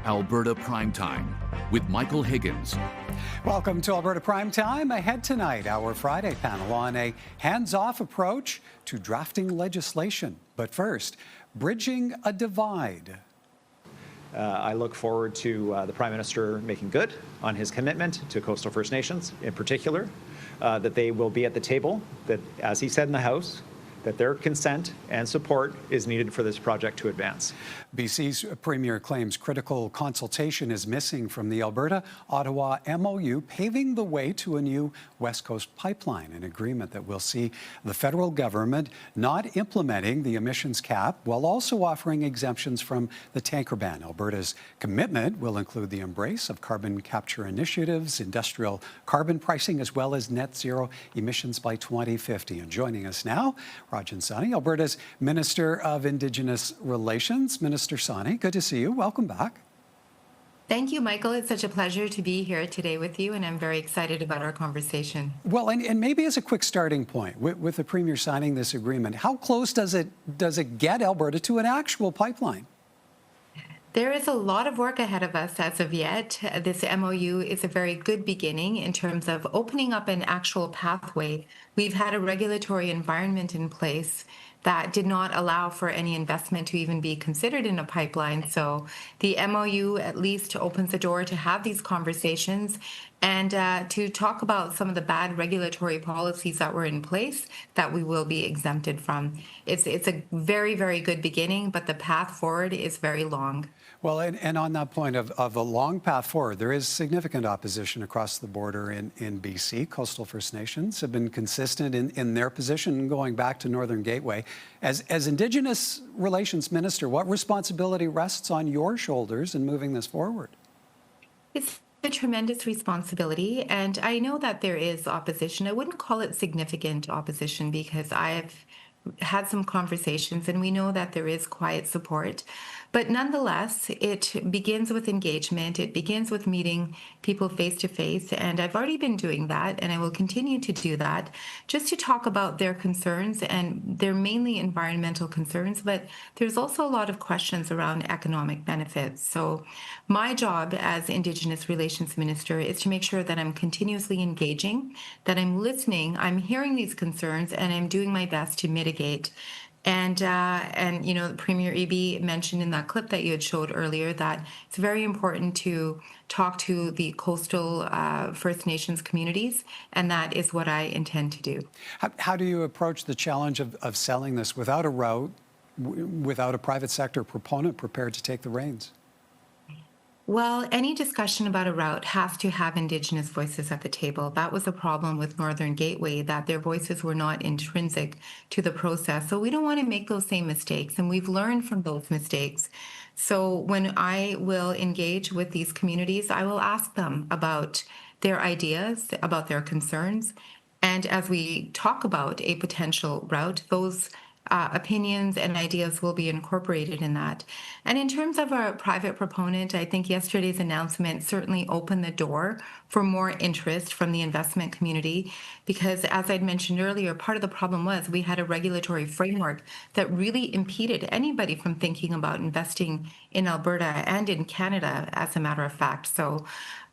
Alberta Primetime with Michael Higgins. Welcome to Alberta Primetime. Ahead tonight, our Friday panel on a hands-off approach to drafting legislation. But first, bridging a divide. I look forward to the Prime Minister making good on his commitment to coastal First Nations, in particular, that they will be at the table, that, as he said in the House, that their consent and support is needed for this project to advance. BC's Premier claims critical consultation is missing from the Alberta-Ottawa MOU, paving the way to a new West Coast pipeline, an agreement that will see the federal government not implementing the emissions cap while also offering exemptions from the tanker ban. Alberta's commitment will include the embrace of carbon capture initiatives, industrial carbon pricing, as well as net zero emissions by 2050. And joining us now, Rajan Sawhney, Alberta's Minister of Indigenous Relations. Minister Sawhney, good to see you. Welcome back. Thank you, Michael. It's such a pleasure to be here today with you, and I'm very excited about our conversation. Well, and maybe as a quick starting point, with the Premier signing this agreement, how close does it get Alberta to an actual pipeline? There is a lot of work ahead of us as of yet. This MOU is a very good beginning in terms of opening up an actual pathway. We've had a regulatory environment in place that did not allow for any investment to even be considered in a pipeline. So the MOU at least opens the door to have these conversations and to talk about some of the bad regulatory policies that were in place that we will be exempted from. It's a very, very good beginning, but the path forward is very long. Well, and on that point of a long path forward, there is significant opposition across the border in BC. Coastal First Nations have been consistent in their position going back to Northern Gateway. As Indigenous Relations Minister, what responsibility rests on your shoulders in moving this forward? It's a tremendous responsibility, and I know that there is opposition. I wouldn't call it significant opposition because I've had some conversations and we know that there is quiet support. But nonetheless, it begins with engagement. It begins with meeting people face to face. And I've already been doing that, and I will continue to do that, just to talk about their concerns. And they're mainly environmental concerns, but there's also a lot of questions around economic benefits. So my job as Indigenous Relations Minister is to make sure that I'm continuously engaging, that I'm listening, I'm hearing these concerns, and I'm doing my best to mitigate. And you know, Premier Eby mentioned in that clip that you had showed earlier that it's very important to talk to the coastal First Nations communities, and that is what I intend to do. How do you approach the challenge of selling this without a route, without a private sector proponent prepared to take the reins? Well, any discussion about a route has to have Indigenous voices at the table. That was a problem with Northern Gateway, that their voices were not intrinsic to the process. So we don't want to make those same mistakes, and we've learned from those mistakes. So when I will engage with these communities, I will ask them about their ideas, about their concerns. And as we talk about a potential route, those opinions and ideas will be incorporated in that. And in terms of a private proponent, I think yesterday's announcement certainly opened the door for more interest from the investment community, because as I'd mentioned earlier, part of the problem was we had a regulatory framework that really impeded anybody from thinking about investing in Alberta and in Canada, as a matter of fact. So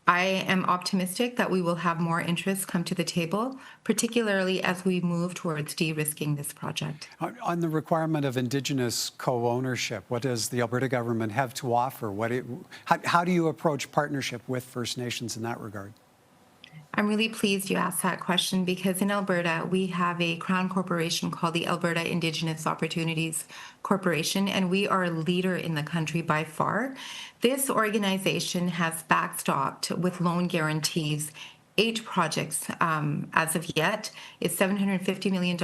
I am optimistic that we will have more interest come to the table, particularly as we move towards de-risking this project. On the requirement of Indigenous co-ownership, what does the Alberta government have to offer? How do you approach partnership with First Nations in that regard? I'm really pleased you asked that question, because in Alberta, we have a Crown corporation called the Alberta Indigenous Opportunities Corporation, and we are a leader in the country by far. This organization has backstopped with loan guarantees 8 projects as of yet. It's $750 million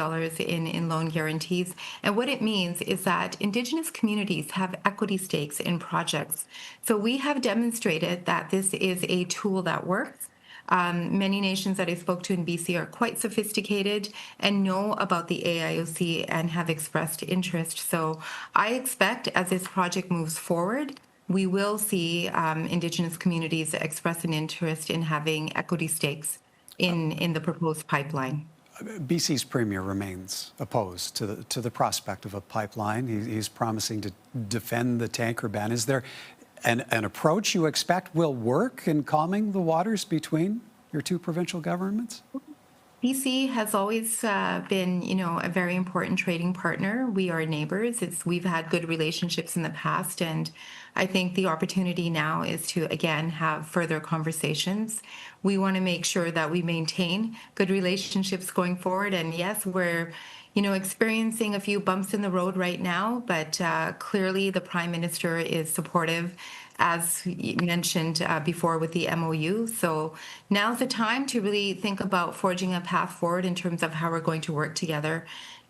in loan guarantees. And what it means is that Indigenous communities have equity stakes in projects. So we have demonstrated that this is a tool that works. Many nations that I spoke to in BC are quite sophisticated and know about the AIOC and have expressed interest. So I expect as this project moves forward, we will see Indigenous communities express an interest in having equity stakes in the proposed pipeline. BC's Premier remains opposed to the prospect of a pipeline. He's promising to defend the tanker ban. Is there an approach you expect will work in calming the waters between your two provincial governments? BC has always been, a very important trading partner. We are neighbors. We've had good relationships in the past, and I think the opportunity now is to, again, have further conversations. We want to make sure that we maintain good relationships going forward. And yes, we're, experiencing a few bumps in the road right now, but clearly the Prime Minister is supportive, as you mentioned before with the MOU. So now's the time to really think about forging a path forward in terms of how we're going to work together.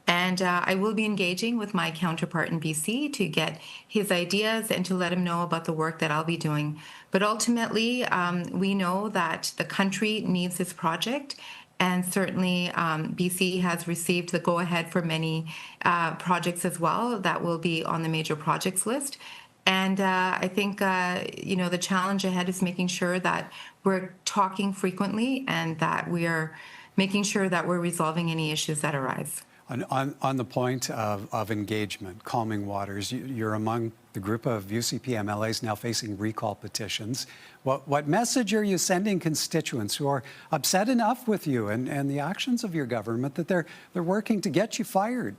And I will be engaging with my counterpart in BC to get his ideas and to let him know about the work that I'll be doing. But ultimately, we know that the country needs this project. And certainly BC has received the go-ahead for many projects as well that will be on the major projects list. And I think, the challenge ahead is making sure that we're talking frequently and that we are making sure that we're resolving any issues that arise. On the point of engagement, calming waters, you're among the group of UCP MLAs now facing recall petitions. What message are you sending constituents who are upset enough with you and the actions of your government that they're working to get you fired?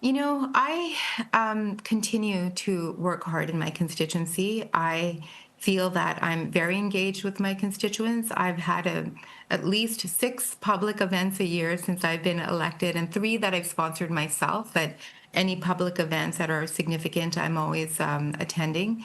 I continue to work hard in my constituency. I feel that I'm very engaged with my constituents. I've had at least 6 public events a year since I've been elected, and 3 that I've sponsored myself. At any public events that are significant, I'm always attending.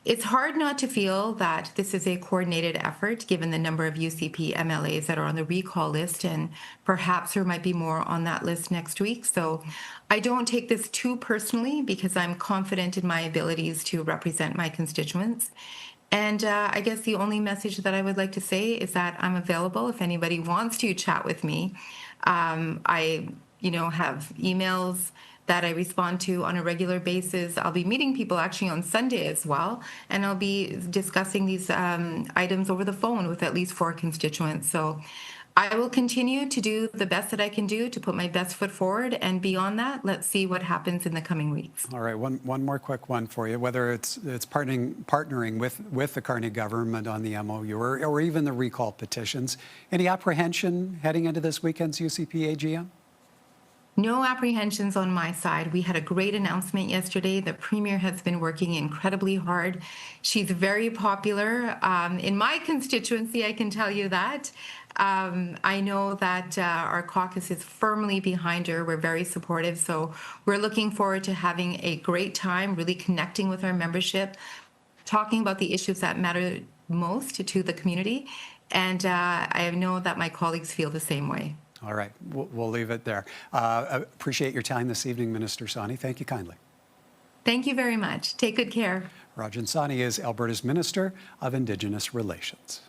It's hard not to feel that this is a coordinated effort, given the number of UCP MLAs that are on the recall list, and perhaps there might be more on that list next week. So I don't take this too personally because I'm confident in my abilities to represent my constituents. And I guess the only message that I would like to say is that I'm available if anybody wants to chat with me. I have emails that I respond to on a regular basis. I'll be meeting people actually on Sunday as well, and I'll be discussing these items over the phone with at least 4 constituents. So I will continue to do the best that I can do to put my best foot forward, and beyond that, let's see what happens in the coming weeks. All right, one more quick one for you. Whether it's partnering with the Carney government on the MOU or even the recall petitions, any apprehension heading into this weekend's UCP AGM? No apprehensions on my side. We had a great announcement yesterday. The Premier has been working incredibly hard. She's very popular in my constituency, I can tell you that. I know that our caucus is firmly behind her. We're very supportive. So we're looking forward to having a great time, really connecting with our membership, talking about the issues that matter most to the community. And I know that my colleagues feel the same way. All right, we'll leave it there. Appreciate your time this evening, Minister Sawhney. Thank you kindly. Thank you very much. Take good care. Rajan Sawhney is Alberta's Minister of Indigenous Relations.